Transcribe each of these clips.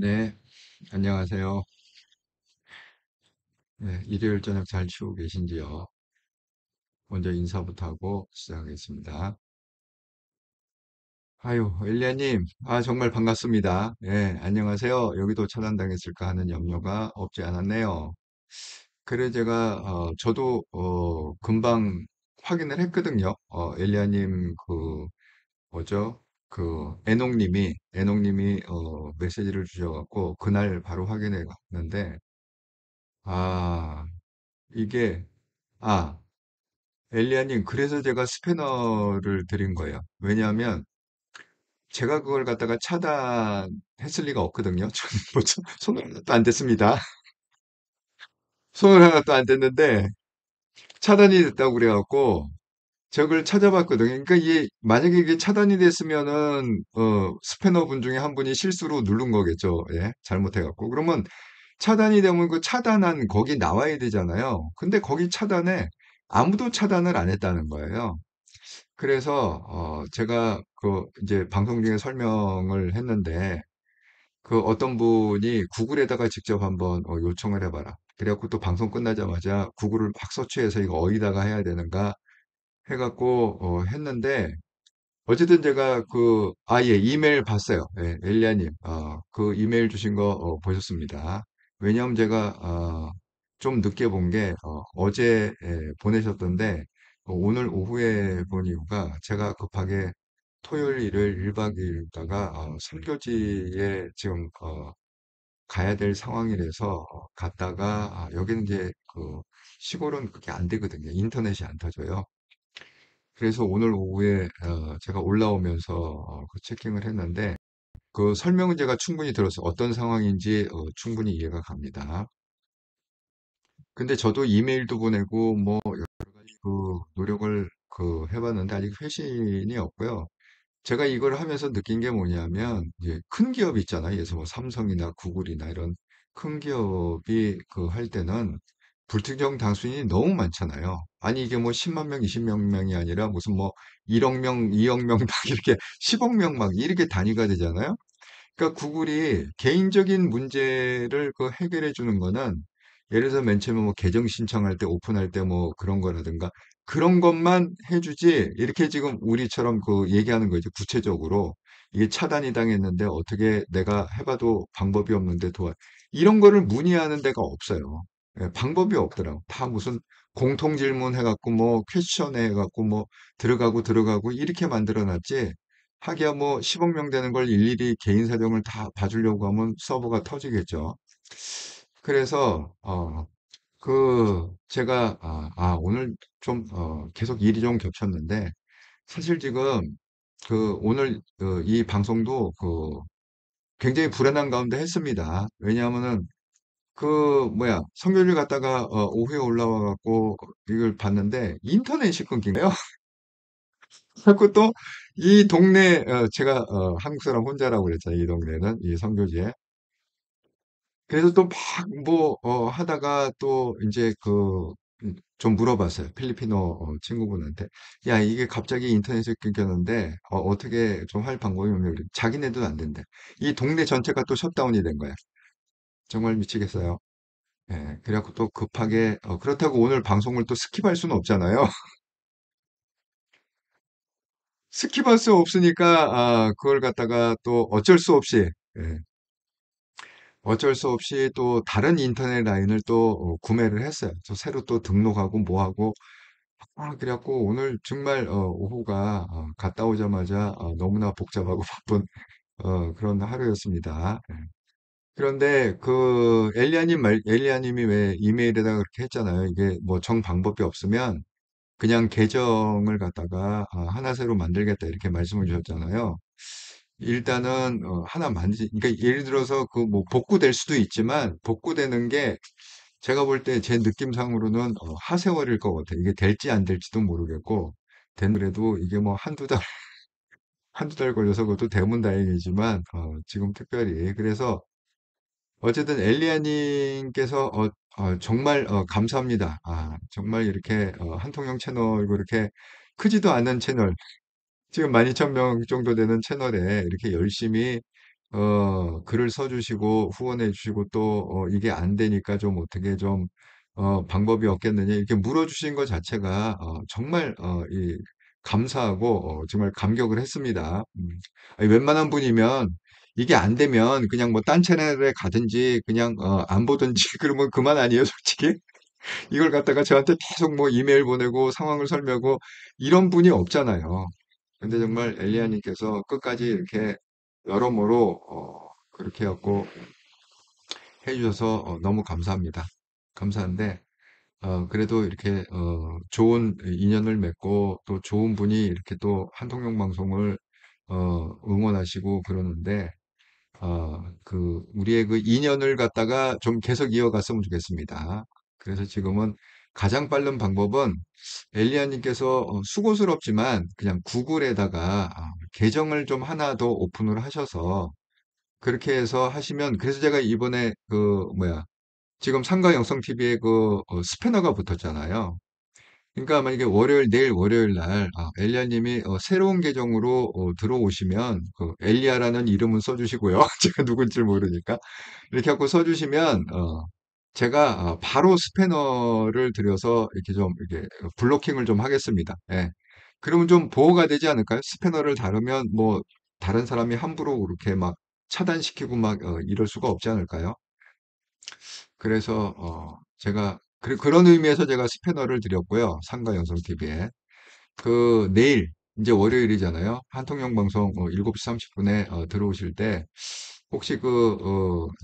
네, 안녕하세요. 네, 일요일 저녁 잘 치고 계신지요? 먼저 인사부터 하고 시작하겠습니다. 아유, 엘리야님, 정말 반갑습니다. 예, 안녕하세요. 여기도 차단당했을까 하는 염려가 없지 않았네요. 그래, 저도, 금방 확인을 했거든요. 엘리야님, 뭐죠? 애농님이, 메시지를 주셔갖고, 그날 바로 확인해 갔는데, 아, 이게, 아, 엘리아님, 그래서 제가 스패너를 드린 거예요. 왜냐하면 제가 그걸 갖다가 차단했을 리가 없거든요. 저는 손을 하나도 안 댔습니다. 손을 하나도 안 댔는데 차단이 됐다고 그래갖고 저걸 찾아봤거든요. 그러니까 만약에 이게 차단이 됐으면은 스패너 분 중에 한 분이 실수로 누른 거겠죠. 예, 잘못해갖고. 그러면 차단이 되면 그 차단한 거기 나와야 되잖아요. 근데 거기 차단에 아무도 차단을 안 했다는 거예요. 그래서 제가 이제 방송 중에 설명을 했는데 그 어떤 분이 구글에다가 직접 한번 요청을 해봐라. 그래갖고 또 방송 끝나자마자 구글을 막 서치해서 이거 어디다가 해야 되는가 해갖고 했는데 어쨌든 제가 예, 이메일 봤어요. 예, 엘리아님, 그 이메일 주신 거 보셨습니다. 왜냐하면 제가 좀 늦게 본 게 어제 보내셨던데 오늘 오후에 본 이유가 제가 급하게 토요일, 일요일 1박 2일 있다가 선교지에 지금 가야 될 상황이라서 갔다가 여기는 이제 시골은 그게 안 되거든요. 인터넷이 안 터져요. 그래서 오늘 오후에 제가 올라오면서 그 체킹을 했는데 그 설명은 제가 충분히 들었어요. 어떤 상황인지 충분히 이해가 갑니다. 근데 저도 이메일도 보내고 뭐 여러 가지 노력을 해봤는데 아직 회신이 없고요. 제가 이걸 하면서 느낀 게 뭐냐면 이제 큰 기업 있잖아요. 그래서 뭐 삼성이나 구글이나 이런 큰 기업이 할 때는 불특정 다수인이 너무 많잖아요. 아니 이게 뭐 10만 명, 20만 명이 아니라 무슨 뭐 1억 명, 2억 명 막 이렇게 10억 명 막 이렇게 단위가 되잖아요. 그러니까 구글이 개인적인 문제를 해결해 주는 거는 예를 들어서 맨 처음에 뭐 계정 신청할 때 오픈할 때 뭐 그런 거라든가 그런 것만 해주지 이렇게 지금 우리처럼 얘기하는 거죠. 구체적으로 이게 차단이 당했는데 어떻게 내가 해봐도 방법이 없는데 이런 거를 문의하는 데가 없어요. 예, 방법이 없더라고. 다 무슨 공통 질문 해갖고 뭐 퀘스천 해갖고 뭐 들어가고 이렇게 만들어 놨지. 하기야 뭐 10억 명 되는 걸 일일이 개인 사정을 다 봐주려고 하면 서버가 터지겠죠. 그래서 제가 오늘 좀 계속 일이 좀 겹쳤는데 사실 지금 오늘 이 방송도 굉장히 불안한 가운데 했습니다. 왜냐하면은 성교를 갔다가 오후에 올라와 갖고 이걸 봤는데 인터넷이 끊긴 거예요. 자꾸 또 이 동네 제가 한국 사람 혼자라고 그랬잖아요. 이 동네는 이 선교지에. 그래서 또 막 뭐 하다가 또 이제 좀 물어봤어요. 필리핀어 친구분한테. 야, 이게 갑자기 인터넷에 끊겼는데, 어떻게 좀 할 방법이 없냐. 그래. 자기네도 안 된대. 이 동네 전체가 또 셧다운이 된 거야. 정말 미치겠어요. 예, 그래갖고 또 급하게, 그렇다고 오늘 방송을 또 스킵할 수는 없잖아요. 스킵할 수 없으니까, 그걸 갖다가 또 어쩔 수 없이 또 다른 인터넷 라인을 또 구매를 했어요. 저 새로 또 등록하고 뭐하고. 그래갖고 오늘 정말 오후가 갔다 오자마자 너무나 복잡하고 바쁜 그런 하루였습니다. 예. 그런데 그 엘리아님이 왜 이메일에다가 그렇게 했잖아요. 이게 뭐 정 방법이 없으면 그냥 계정을 갖다가 하나 새로 만들겠다 이렇게 말씀을 주셨잖아요. 일단은 하나 그러니까 예를 들어서 그 뭐 복구될 수도 있지만 복구되는 게 제가 볼 때 제 느낌상으로는 하세월일 것 같아요. 이게 될지 안 될지도 모르겠고 그래도 이게 뭐 한두 달 걸려서 그것도 대문다행이지만 지금 특별히 그래서 어쨌든 엘리아님께서 정말 감사합니다. 정말 이렇게 한통령 채널이고 이렇게 크지도 않은 채널 지금 12,000명 정도 되는 채널에 이렇게 열심히 글을 써주시고 후원해 주시고 또 이게 안 되니까 좀 어떻게 좀 방법이 없겠느냐 이렇게 물어주신 것 자체가 정말 감사하고 정말 감격을 했습니다. 아니, 웬만한 분이면 이게 안 되면 그냥 뭐 딴 채널에 가든지 그냥 안 보든지 그러면 그만 아니에요, 솔직히? 이걸 갖다가 저한테 계속 뭐 이메일 보내고 상황을 설명하고 이런 분이 없잖아요. 근데 정말 엘리야님께서 끝까지 이렇게 여러모로 그렇게 해갖고 해주셔서 너무 감사합니다. 감사한데 그래도 이렇게 좋은 인연을 맺고 또 좋은 분이 이렇게 또 한통령 방송을 응원하시고 그러는데 우리의 그 인연을 갖다가 좀 계속 이어갔으면 좋겠습니다. 그래서 지금은 가장 빠른 방법은 엘리아님께서 수고스럽지만 그냥 구글에다가 계정을 좀 하나 더 오픈을 하셔서 그렇게 해서 하시면 그래서 제가 이번에 그 뭐야 지금 상가 영성 TV에 그 스패너가 붙었잖아요. 그러니까 만약에 내일 월요일 날, 엘리아님이 새로운 계정으로 들어오시면, 그 엘리아라는 이름은 써주시고요. 제가 누군지 모르니까. 이렇게 하고 써주시면, 제가 바로 스패너를 들여서 이렇게 좀, 이렇게 블로킹을 좀 하겠습니다. 예. 그러면 좀 보호가 되지 않을까요? 스패너를 다루면 뭐, 다른 사람이 함부로 그렇게 막 차단시키고 막, 이럴 수가 없지 않을까요? 그래서 그런 의미에서 제가 스패너를 드렸고요. 상가 영성 TV에. 그 내일 이제 월요일이잖아요. 한통령 방송 7시 30분에 들어오실 때 혹시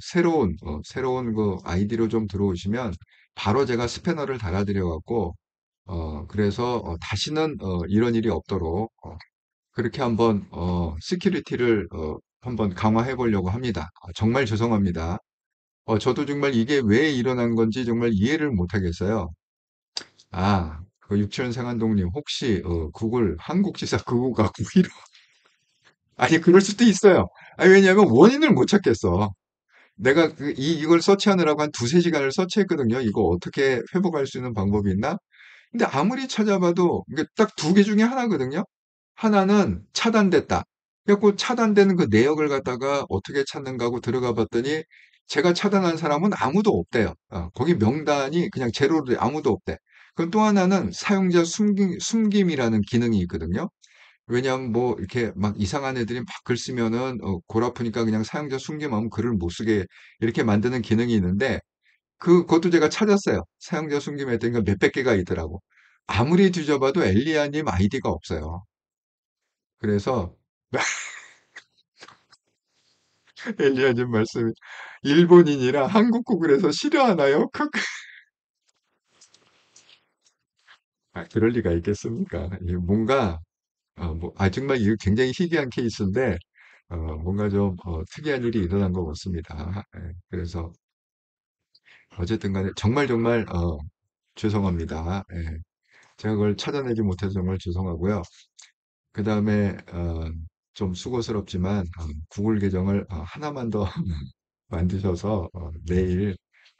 새로운 그 아이디로 좀 들어오시면 바로 제가 스패너를 달아드려 갖고 그래서 다시는 이런 일이 없도록 그렇게 한번 시큐리티를 한번 강화해 보려고 합니다. 정말 죄송합니다. 저도 정말 이게 왜 일어난 건지 정말 이해를 못 하겠어요. 그 육칠년 생한동님, 혹시, 구글, 한국지사 그거 갖고 아니, 그럴 수도 있어요. 아니, 왜냐면 원인을 못 찾겠어. 내가 이걸 서치하느라고 한 두세 시간을 서치했거든요. 이거 어떻게 회복할 수 있는 방법이 있나? 근데 아무리 찾아봐도 이게 딱 두 개 중에 하나거든요. 하나는 차단됐다. 그래갖고 차단되는 그 내역을 갖다가 어떻게 찾는가 하고 들어가 봤더니 제가 차단한 사람은 아무도 없대요. 거기 명단이 그냥 제로로 아무도 없대. 그럼 또 하나는 사용자 숨김이라는 기능이 있거든요. 왜냐하면 뭐 이렇게 막 이상한 애들이 막 글 쓰면은 골 아프니까 그냥 사용자 숨김하면 글을 못 쓰게 이렇게 만드는 기능이 있는데 그것도 제가 찾았어요. 사용자 숨김했더니 몇백 개가 있더라고. 아무리 뒤져봐도 엘리아님 아이디가 없어요. 그래서 엘리아님 말씀 일본인이라 한국 구글에서 싫어하나요? 크크. 그럴 리가 있겠습니까? 이게 뭔가 정말 이거 굉장히 희귀한 케이스인데 뭔가 좀 특이한 일이 일어난 것 같습니다. 예, 그래서 어쨌든 간에 정말 정말 죄송합니다. 예, 제가 그걸 찾아내지 못해서 정말 죄송하고요. 그 다음에 좀 수고스럽지만 구글 계정을 하나만 더 만드셔서 내일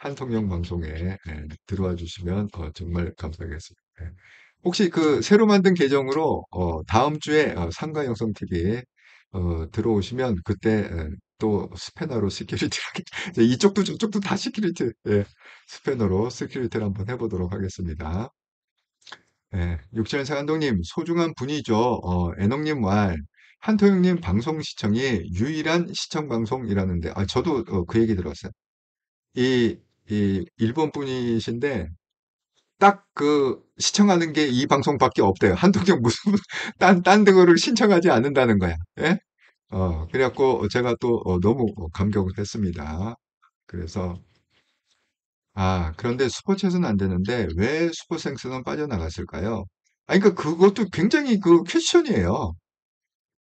한통령 방송에 들어와 주시면 정말 감사하겠습니다. 예. 혹시 그 새로 만든 계정으로 다음 주에 상가영성 TV 들어오시면 그때 또 스패너로 시큐리티를 이쪽도 저쪽도 다 시큐리티 스패너로 시큐리티를 한번 해보도록 하겠습니다. 육천사 감독님 소중한 분이죠. 애농님 말 한토용님 방송 시청이 유일한 시청 방송이라는데 저도 그 얘기 들었어요. 이 일본 분이신데 딱 그 시청하는 게 이 방송밖에 없대요. 한동경 무슨 딴 거를 신청하지 않는다는 거야. 예? 그래갖고 제가 또 너무 감격을 했습니다. 그래서 그런데 슈퍼챗은 안 되는데 왜 슈퍼생스는 빠져나갔을까요? 그러니까 그것도 굉장히 그 퀘스천이에요.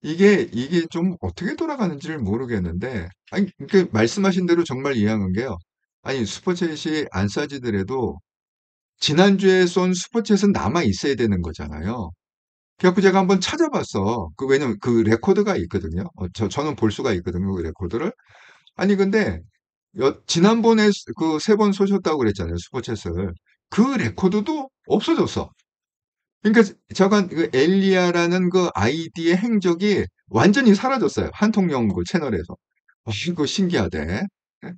이게 좀 어떻게 돌아가는지를 모르겠는데, 그 말씀하신 대로 정말 이해한 게요. 아니, 슈퍼챗이 안 싸지더라도 지난주에 쏜 슈퍼챗은 남아 있어야 되는 거잖아요. 그래갖고 제가 한번 찾아봤어. 왜냐면 그 레코드가 있거든요. 저는 볼 수가 있거든요. 그 레코드를. 아니, 근데 지난번에 그 세 번 쏘셨다고 그랬잖아요. 슈퍼챗을. 그 레코드도 없어졌어. 그러니까 저간 그 엘리아라는 그 아이디의 행적이 완전히 사라졌어요. 한통령 그 채널에서. 이거 신기하대. 예?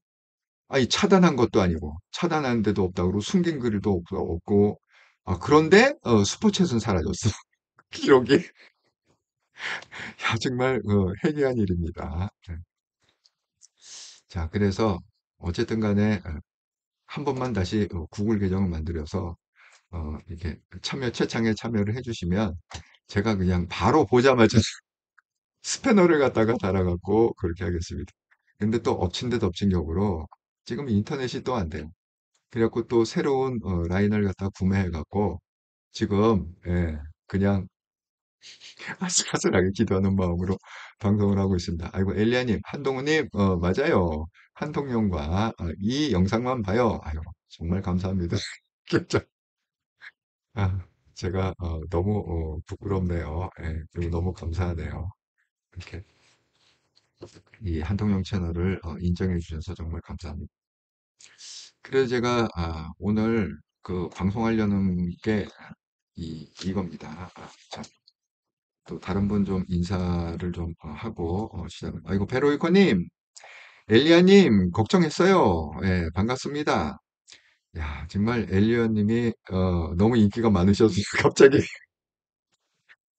아니, 차단한 것도 아니고, 차단한 데도 없다고 그러고, 숨긴 글도 없고, 그런데, 슈퍼챗은 사라졌어. 기록이. 야, 정말, 해괴한 일입니다. 네. 자, 그래서, 어쨌든 간에, 한 번만 다시 구글 계정을 만들어서, 이렇게 채창에 참여를 해주시면, 제가 그냥 바로 보자마자 스패너를 갖다가 달아갖고, 그렇게 하겠습니다. 근데 또 엎친 데 덮친 격으로, 지금 인터넷이 또 안 돼요. 그래갖고 또 새로운 라인을 갖다 구매해갖고, 지금, 그냥 아슬아슬하게 기도하는 마음으로 방송을 하고 있습니다. 아이고, 엘리아님, 한동우님, 맞아요. 한통령과 이 영상만 봐요. 아유, 정말 감사합니다. 진짜. 아, 제가 너무 부끄럽네요. 그리고 너무 감사하네요. 이렇게 이 한통령 채널을 인정해 주셔서 정말 감사합니다. 그래서 제가 오늘 그 방송하려는 게 이겁니다. 자, 또 다른 분 좀 인사를 좀 하고 시작을. 아이고 베로이코님, 엘리아님 걱정했어요. 반갑습니다. 야 정말 엘리아님이 너무 인기가 많으셔서 갑자기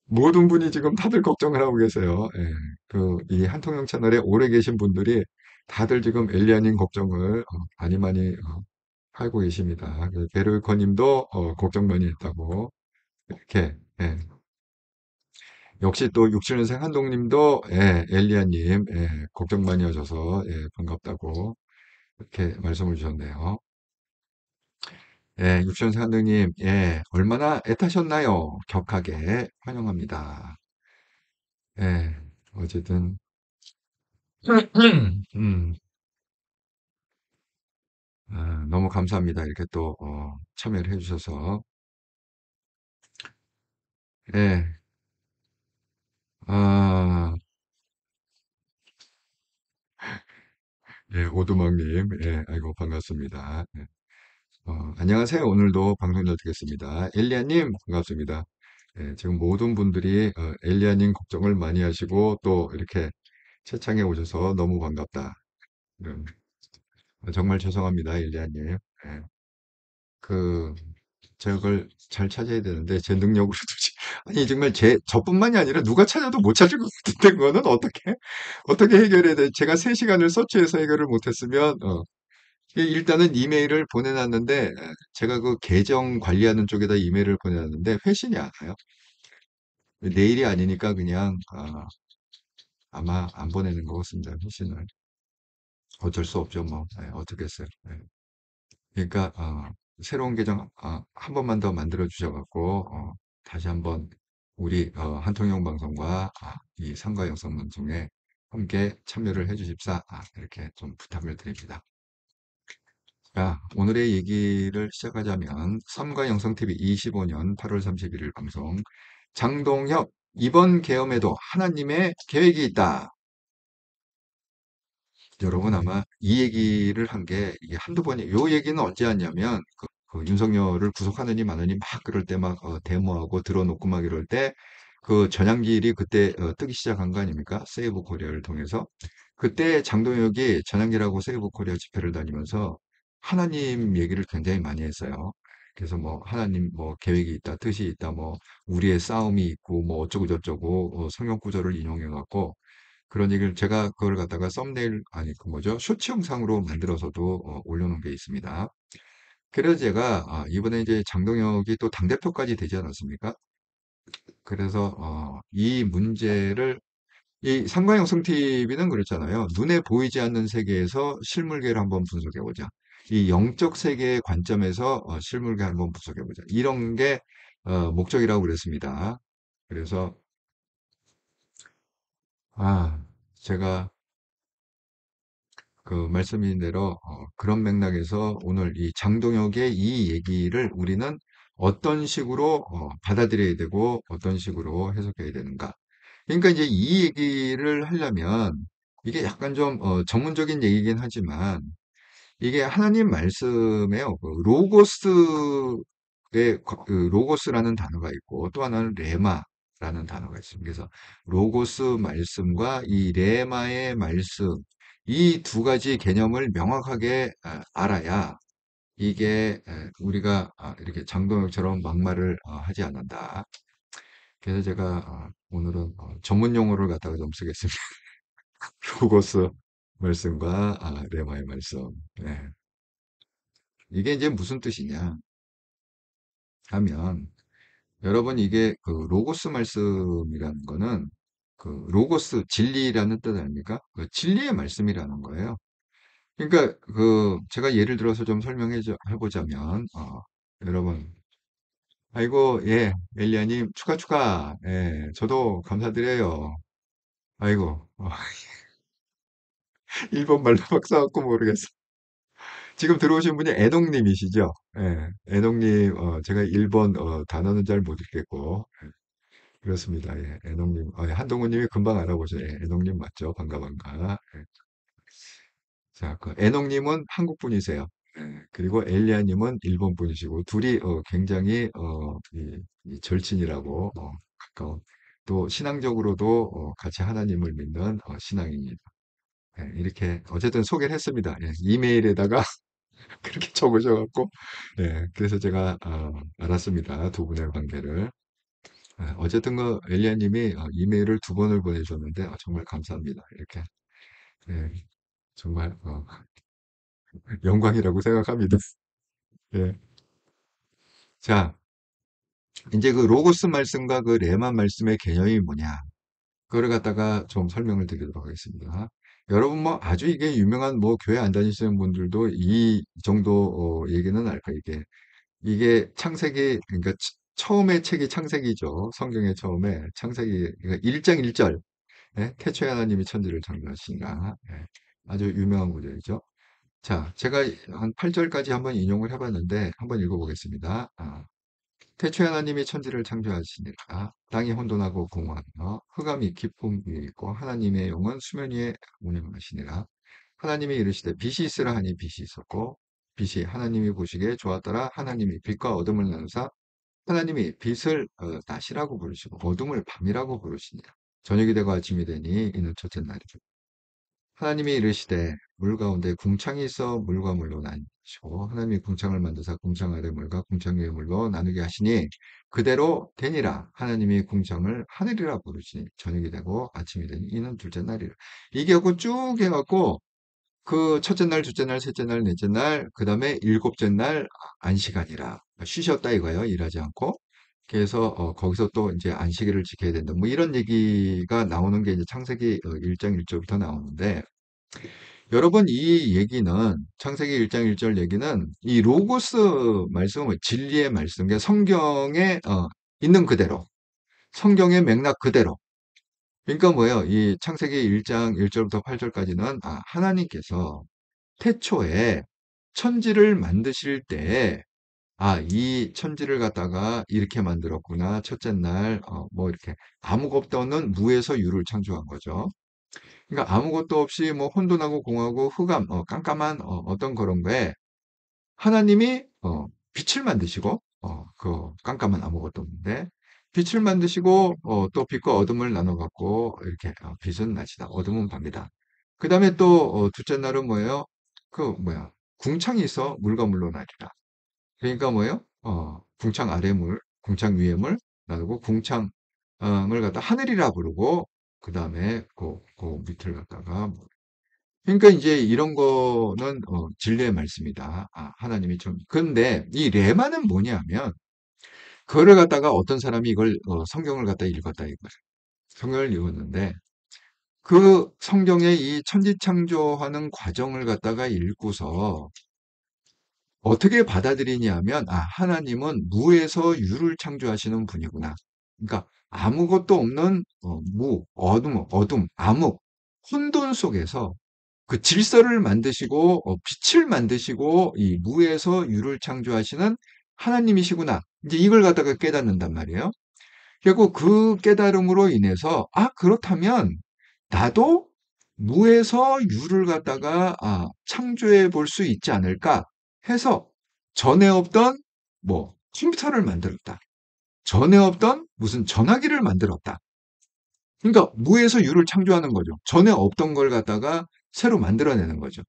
모든 분이 지금 다들 걱정을 하고 계세요. 이 한통영 채널에 오래 계신 분들이 다들 지금 엘리아님 걱정을 많이 많이 하고 계십니다. 베로이코님도 걱정 많이 했다고 이렇게. 역시 또 67년생 한동님도 엘리아님 걱정 많이 하셔서 반갑다고 이렇게 말씀을 주셨네요. 67년생 한동님 얼마나 애타셨나요? 격하게 환영합니다. 어쨌든 음, 너무 감사합니다. 이렇게 또 참여를 해주셔서 예, 아, 오두막님 아이고 반갑습니다. 안녕하세요. 오늘도 방송 잘 듣겠습니다. 엘리아님, 반갑습니다. 지금 모든 분들이 엘리아님 걱정을 많이 하시고 또 이렇게 채창에 오셔서 너무 반갑다. 이런, 정말 죄송합니다, 엘리아님. 그, 저걸 잘 찾아야 되는데 제 능력으로 도저히 아니 정말 저뿐만이 아니라 누가 찾아도 못 찾을 것 같은 거는 어떻게 해결해야 돼? 제가 3시간을 서치해서 해결을 못했으면 일단은 이메일을 보내놨는데 제가 그 계정 관리하는 쪽에다 이메일을 보내놨는데 회신이 안 와요. 내일이 아니니까 그냥 아마 안 보내는 것 같습니다. 회신을. 어쩔 수 없죠. 뭐 어떻게 했어요. 그러니까 새로운 계정 한 번만 더 만들어 주셔갖고 다시 한번 우리 한통영 방송과 이 상가 영상 방송에 함께 참여를 해주십사 이렇게 좀 부탁을 드립니다. 자, 오늘의 얘기를 시작하자면 삼가 영성TV 25년 8월 31일 방송 장동혁 이번 계엄에도 하나님의 계획이 있다. 여러분 아마 이 얘기를 한 게 이게 한두 번이, 요 얘기는 언제 했냐면, 그 윤석열을 구속하느니 마느니 막 그럴 때 막 데모하고 들어놓고 막 이럴 때 그 전향길이 그때 뜨기 시작한 거 아닙니까? 세이브 코리아를 통해서. 그때 장동혁이 전향길하고 세이브 코리아 집회를 다니면서 하나님 얘기를 굉장히 많이 했어요. 그래서 뭐 하나님 뭐 계획이 있다, 뜻이 있다, 뭐 우리의 싸움이 있고 뭐 어쩌고 저쩌고 성경 구절을 인용해 갖고 그런 얘기를 제가 그걸 갖다가 썸네일 아니 그 뭐죠? 쇼츠 영상으로 만들어서도 올려놓은 게 있습니다. 그래서 제가 이번에 이제 장동혁이 또 당대표까지 되지 않았습니까? 그래서 이 문제를 이 상관영성 TV는 그렇잖아요. 눈에 보이지 않는 세계에서 실물계를 한번 분석해보자. 이 영적 세계의 관점에서 실물계 한번 분석해보자. 이런 게 목적이라고 그랬습니다. 그래서 아 제가 그 말씀인 대로 그런 맥락에서 오늘 이 장동혁의 이 얘기를 우리는 어떤 식으로 받아들여야 되고 어떤 식으로 해석해야 되는가. 그러니까 이제 이 얘기를 하려면 이게 약간 좀 전문적인 얘기긴 하지만 이게 하나님 말씀에요. 그 로고스의 그 로고스라는 단어가 있고 또 하나는 레마라는 단어가 있습니다. 그래서 로고스 말씀과 이 레마의 말씀 이 두 가지 개념을 명확하게 알아야 이게 우리가 이렇게 장동혁처럼 막말을 하지 않는다. 그래서 제가 오늘은 전문 용어를 갖다가 좀 쓰겠습니다. 로고스 말씀과 레마의 말씀. 네. 이게 이제 무슨 뜻이냐 하면 여러분 이게 그 로고스 말씀이라는 거는 그 로고스 진리라는 뜻 아닙니까? 그 진리의 말씀이라는 거예요. 그러니까 그 제가 예를 들어서 좀 설명해 보자면 여러분 아이고 예 엘리야님 축하 예 저도 감사드려요. 아이고 일본 말로 막 써갖고 모르겠어. 지금 들어오신 분이 애동님이시죠? 예, 애동님, 제가 일본 단어는 잘 못 읽겠고, 그렇습니다. 예, 애동님, 예, 한동훈님이 금방 알아보죠. 예, 애동님 맞죠? 반가, 반가. 예. 자, 그 애동님은 한국 분이세요. 예, 그리고 엘리아님은 일본 분이시고, 둘이 굉장히 이 절친이라고 가까운, 또 신앙적으로도 같이 하나님을 믿는 신앙입니다. 예, 이렇게 어쨌든 소개를 했습니다. 예, 이메일에다가 그렇게 적으셔갖고, 네, 그래서 제가, 알았습니다. 두 분의 관계를. 어쨌든 그, 엘리아님이 이메일을 두 번을 보내줬는데, 정말 감사합니다. 이렇게, 네, 정말, 영광이라고 생각합니다. 네. 자, 이제 그 로고스 말씀과 그 레만 말씀의 개념이 뭐냐. 그걸 갖다가 좀 설명을 드리도록 하겠습니다. 여러분 뭐 아주 이게 유명한 뭐 교회 안 다니시는 분들도 이 정도 얘기는 알 거예요. 이게 창세기, 그러니까 처음의 책이 창세기죠. 성경의 처음에 창세기, 그러니까 1장 1절. 태초에 하나님이 천지를 창조하시니라. 아주 유명한 구절이죠. 자, 제가 한 8절까지 한번 인용을 해봤는데, 한번 읽어보겠습니다. 태초에 하나님이 천지를 창조하시니라. 땅이 혼돈하고 공허하며 흑암이 깊음 위에 있고 하나님의 영은 수면 위에 운행하시니라. 하나님이 이르시되 빛이 있으라 하니 빛이 있었고 빛이 하나님이 보시기에 좋았더라. 하나님이 빛과 어둠을 나누사 하나님이 빛을 낮이라고 부르시고 어둠을 밤이라고 부르시니라. 저녁이 되고 아침이 되니 이는 첫째 날이라. 하나님이 이르시되 물 가운데 궁창이 있어 물과 물로 나뉘시고 하나님이 궁창을 만드사 궁창 아래 물과 궁창 위의 물로 나누게 하시니 그대로 되니라. 하나님이 궁창을 하늘이라 부르시니 저녁이 되고 아침이 되니 이는 둘째 날이라. 이게 하고 쭉 해갖고 그 첫째 날, 둘째 날, 셋째 날, 넷째 날, 그 다음에 일곱째 날 안식아니라. 쉬셨다 이거예요. 일하지 않고. 그래서 거기서 또 이제 안식일을 지켜야 된다. 뭐 이런 얘기가 나오는 게 이제 창세기 1장 1절부터 나오는데 여러분 이 얘기는 창세기 1장 1절 얘기는 이 로고스 말씀은 진리의 말씀, 그러니까 성경에 있는 그대로, 성경의 맥락 그대로. 그러니까 뭐예요? 이 창세기 1장 1절부터 8절까지는 하나님께서 태초에 천지를 만드실 때, 이 천지를 갖다가 이렇게 만들었구나. 첫째 날, 뭐 이렇게 아무것도 없는 무에서 유를 창조한 거죠. 그러니까 아무것도 없이 뭐 혼돈하고 공하고 흑암, 깜깜한 어떤 그런 거에 하나님이 빛을 만드시고 그 깜깜한 아무것도 없는데 빛을 만드시고 또 빛과 어둠을 나눠 갖고 이렇게 빛은 낮이다, 어둠은 밤이다. 그 다음에 또 둘째 날은 뭐예요? 그 뭐야? 궁창이 있어 물과 물로 나뉘라. 그러니까 뭐예요? 궁창 아래 물, 궁창 위에 물 나누고 궁창을 갖다 하늘이라 부르고 그 다음에 그 밑을 갖다가 그러니까 이제 이런 거는 진리의 말씀이다. 아, 하나님이 좀. 근데 이 레마는 뭐냐면 그거를 갖다가 어떤 사람이 이걸 성경을 갖다 읽었다 이거예요. 성경을 읽었는데 그 성경의 이 천지창조하는 과정을 갖다가 읽고서 어떻게 받아들이냐면 아, 하나님은 무에서 유를 창조하시는 분이구나. 그러니까 아무것도 없는 무, 어둠, 암흑, 혼돈 속에서 그 질서를 만드시고 빛을 만드시고 이 무에서 유를 창조하시는 하나님이시구나. 이제 이걸 갖다가 깨닫는단 말이에요. 그리고 그 깨달음으로 인해서 아 그렇다면 나도 무에서 유를 갖다가 창조해 볼 수 있지 않을까 해서 전에 없던 뭐 컴퓨터를 만들었다. 전에 없던 무슨 전화기를 만들었다. 그러니까 무에서 유를 창조하는 거죠. 전에 없던 걸 갖다가 새로 만들어내는 거죠.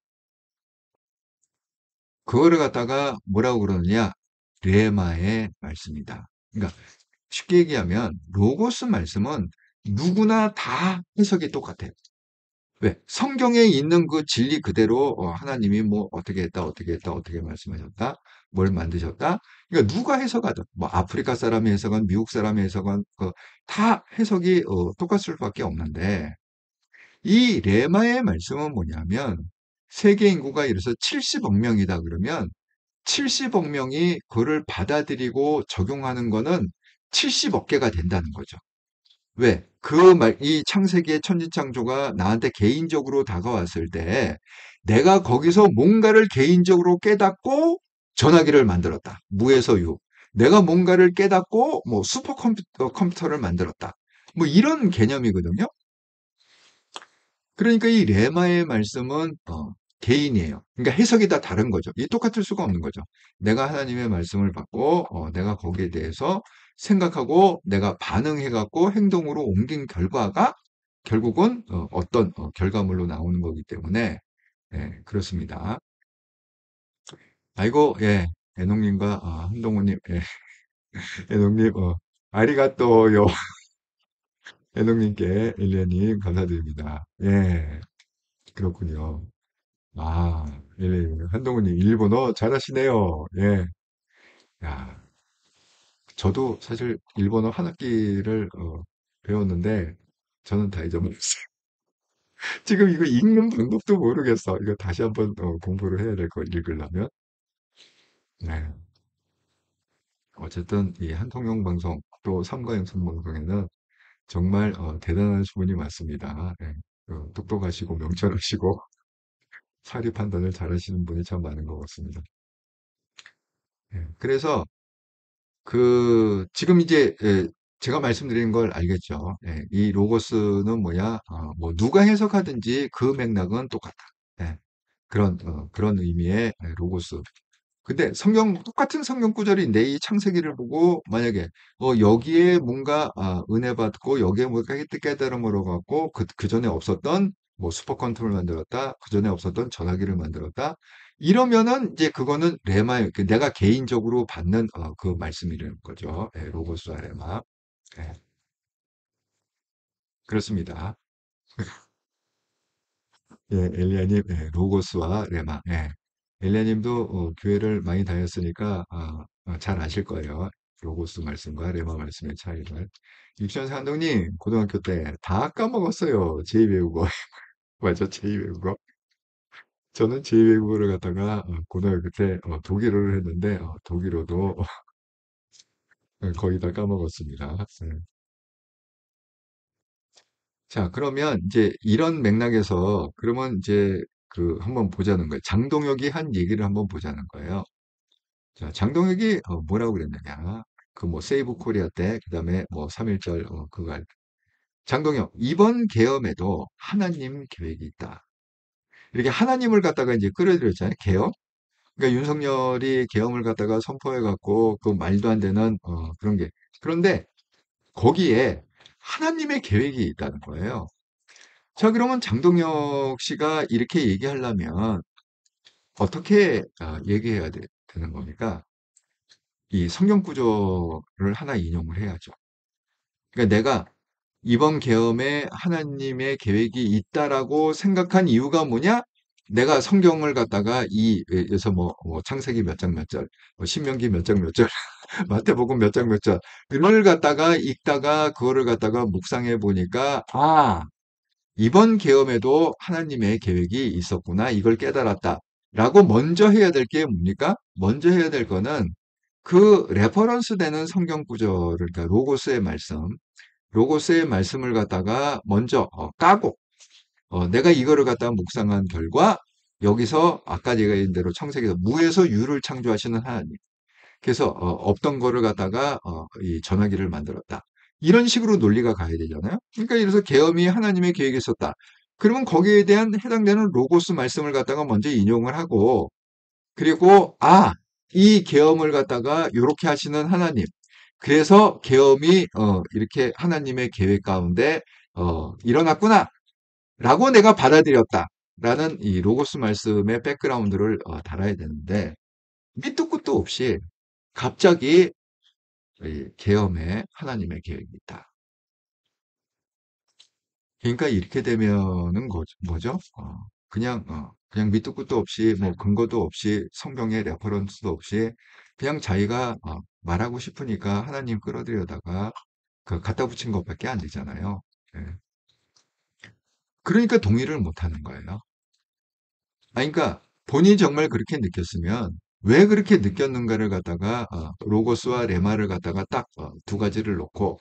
그거를 갖다가 뭐라고 그러느냐? 레마의 말씀이다. 그러니까 쉽게 얘기하면 로고스 말씀은 누구나 다 해석이 똑같아요. 왜? 성경에 있는 그 진리 그대로 하나님이 뭐 어떻게 했다, 어떻게 했다, 어떻게 말씀하셨다, 뭘 만드셨다. 그러니까 누가 해석하든 뭐 아프리카 사람이 해석한, 미국 사람이 해석한 다 해석이 똑같을 수밖에 없는데 이 레마의 말씀은 뭐냐면 세계 인구가 이래서 70억 명이다 그러면 70억 명이 그를 받아들이고 적용하는 거는 70억 개가 된다는 거죠. 왜? 이 창세기의 천지창조가 나한테 개인적으로 다가왔을 때 내가 거기서 뭔가를 개인적으로 깨닫고 전화기를 만들었다. 무에서 유. 내가 뭔가를 깨닫고 뭐 컴퓨터를 만들었다. 뭐 이런 개념이거든요. 그러니까 이 레마의 말씀은 개인이에요. 그러니까 해석이 다 다른 거죠. 이 똑같을 수가 없는 거죠. 내가 하나님의 말씀을 받고 내가 거기에 대해서 생각하고 내가 반응해갖고 행동으로 옮긴 결과가 결국은 떤 결과물로 나오는 거기 때문에 예, 그렇습니다. 아이고 예, 애농님과 한동훈님, 예, 애농님 아리가또요. 애농님께 일리아님 감사드립니다. 예, 그렇군요. 아, 예, 한동훈님, 일본어 잘하시네요. 예. 야, 저도 사실 일본어 한 학기를 배웠는데, 저는 다 잊어버렸어요. 지금 이거 읽는 방법도 모르겠어. 이거 다시 한번 공부를 해야 될 거 읽으려면. 네. 어쨌든 이 한통용 방송, 또 삼가영성 방송에는 정말 대단한 수분이 많습니다. 예. 똑똑하시고 명철하시고 사리 판단을 잘하시는 분이 참 많은 것 같습니다. 예. 그래서 지금 이제, 제가 말씀드리는 걸 알겠죠. 예, 이 로고스는 뭐야? 뭐, 누가 해석하든지 그 맥락은 똑같다. 예, 그런 의미의 로고스. 근데 똑같은 성경 구절인데 이 창세기를 보고 만약에, 여기에 뭔가, 은혜 받고 여기에 뭔가 깨달음으로 갖고 그 전에 없었던 뭐 슈퍼컴퓨터를 만들었다. 그 전에 없었던 전화기를 만들었다. 이러면은 이제 그거는 레마, 내가 개인적으로 받는 그 말씀이라는 거죠. 예, 로고스와 레마. 예, 그렇습니다. 예, 엘리야님, 예, 로고스와 레마. 예. 엘리야님도 교회를 많이 다녔으니까 잘 아실 거예요. 로고스 말씀과 레마 말씀의 차이를. 육천사 감독님, 고등학교 때 다 까먹었어요. 제2외국어. 맞아, 제2외국어. 저는 제2외국어를 갖다가 고등학교 때 독일어를 했는데 독일어도 거의 다 까먹었습니다. 네. 자, 그러면 이제 이런 맥락에서 그러면 이제 한번 보자는 거예요. 장동혁이 한 얘기를 한번 보자는 거예요. 자, 장동혁이 뭐라고 그랬느냐. 그 뭐 세이브 코리아 때 그다음에 뭐 3.1절 그거 장동혁, 이번 계엄에도 하나님 계획이 있다. 이렇게 하나님을 갖다가 이제 끌어들였잖아요. 계엄? 그러니까 윤석열이 계엄을 갖다가 선포해갖고 그 말도 안 되는 그런 게. 그런데 거기에 하나님의 계획이 있다는 거예요. 자, 그러면 장동혁 씨가 이렇게 얘기하려면 어떻게 얘기해야 되는 겁니까? 이 성경 구조를 하나 인용을 해야죠. 그러니까 내가 이번 계엄에 하나님의 계획이 있다라고 생각한 이유가 뭐냐? 내가 성경을 갖다가 여기서 뭐 창세기 몇 장 몇 절, 뭐 신명기 몇 장 몇 절, 마태복음 몇 장 몇 절, 이걸 갖다가 읽다가 그거를 갖다가 묵상해 보니까, 이번 계엄에도 하나님의 계획이 있었구나. 이걸 깨달았다. 라고 먼저 해야 될 게 뭡니까? 먼저 해야 될 거는 그 레퍼런스 되는 성경 구절을, 그러니까 로고스의 말씀을 갖다가 먼저 까고 내가 이거를 갖다가 묵상한 결과 여기서 아까 제가 얘기한 대로 청세기에서 무에서 유를 창조하시는 하나님. 그래서 없던 거를 갖다가 이 전화기를 만들었다. 이런 식으로 논리가 가야 되잖아요. 그러니까 이래서 계엄이 하나님의 계획이 있었다. 그러면 거기에 대한 해당되는 로고스 말씀을 갖다가 먼저 인용을 하고 그리고 이 계엄을 갖다가 이렇게 하시는 하나님. 그래서 계엄이 이렇게 하나님의 계획 가운데 일어났구나. 라고 내가 받아들였다. 라는 이 로고스 말씀의 백그라운드를 달아야 되는데 밑도 끝도 없이 갑자기 이 계엄에 하나님의 계획이 있다. 그러니까 이렇게 되면은 뭐죠? 그냥 밑도 끝도 없이 뭐 근거도 없이 성경의 레퍼런스도 없이 그냥 자기가 말하고 싶으니까 하나님 끌어들여다가 그 갖다 붙인 것밖에 안 되잖아요. 예. 그러니까 동의를 못 하는 거예요. 그러니까 본인이 정말 그렇게 느꼈으면 왜 그렇게 느꼈는가를 갖다가 로고스와 레마를 갖다가 딱 두 가지를 놓고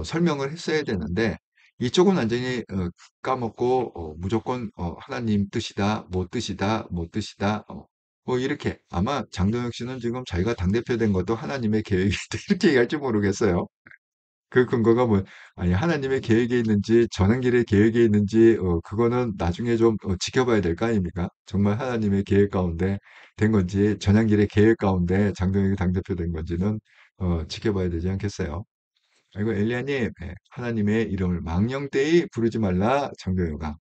설명을 했어야 되는데 이쪽은 완전히 까먹고 무조건 하나님 뜻이다, 뭐 뜻이다, 뭐 뜻이다. 뭐 이렇게 아마 장동혁 씨는 지금 자기가 당대표 된 것도 하나님의 계획이 있다 이렇게 얘기할지 모르겠어요. 그 근거가 뭐 아니 하나님의 계획에 있는지 전환길의 계획에 있는지 그거는 나중에 좀 지켜봐야 될 거 아닙니까? 정말 하나님의 계획 가운데 된 건지 전환길의 계획 가운데 장동혁이 당대표 된 건지는 지켜봐야 되지 않겠어요? 아이고 엘리야님 하나님의 이름을 망령되이 부르지 말라 장동혁아.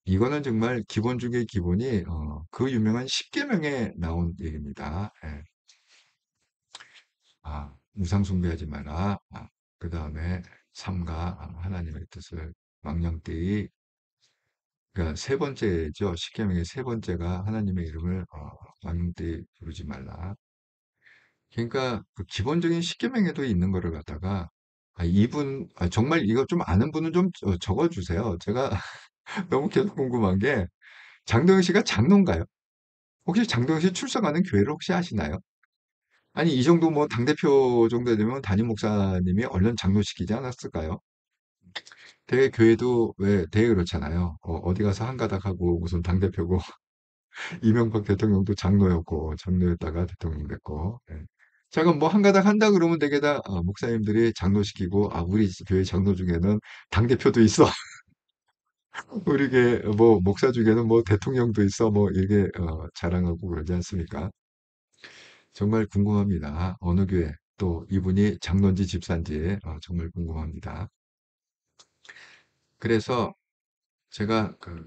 이거는 정말 기본 중의 기본이 그 유명한 십계명에 나온 얘기입니다. 예. 우상 숭배하지 마라. 그 다음에 삼가 하나님의 뜻을 망령되이 그러니까 세 번째죠. 십계명의 세 번째가 하나님의 이름을 망령되이 부르지 말라. 그러니까 그 기본적인 십계명에도 있는 거를 갖다가 정말 이거 좀 아는 분은 좀 적어주세요. 제가 너무 계속 궁금한 게 장동영 씨가 장로인가요? 혹시 장동영 씨 출석하는 교회를 혹시 아시나요? 아니 이 정도 뭐 당대표 정도 되면 담임 목사님이 얼른 장로시키지 않았을까요? 대개 교회도 왜 되게 그렇잖아요. 어디 가서 한가닥 하고 무슨 당대표고 이명박 대통령도 장로였고 장로였다가 대통령 됐고. 예. 자 그럼 뭐 한가닥 한다 그러면 되게다 목사님들이 장로시키고 우리 교회 장로 중에는 당대표도 있어. 우리 교회 뭐 목사 중에는 뭐 대통령도 있어. 뭐 이게 자랑하고 그러지 않습니까? 정말 궁금합니다. 어느 교회 또 이분이 장로인지 집사인지 정말 궁금합니다. 그래서 제가 그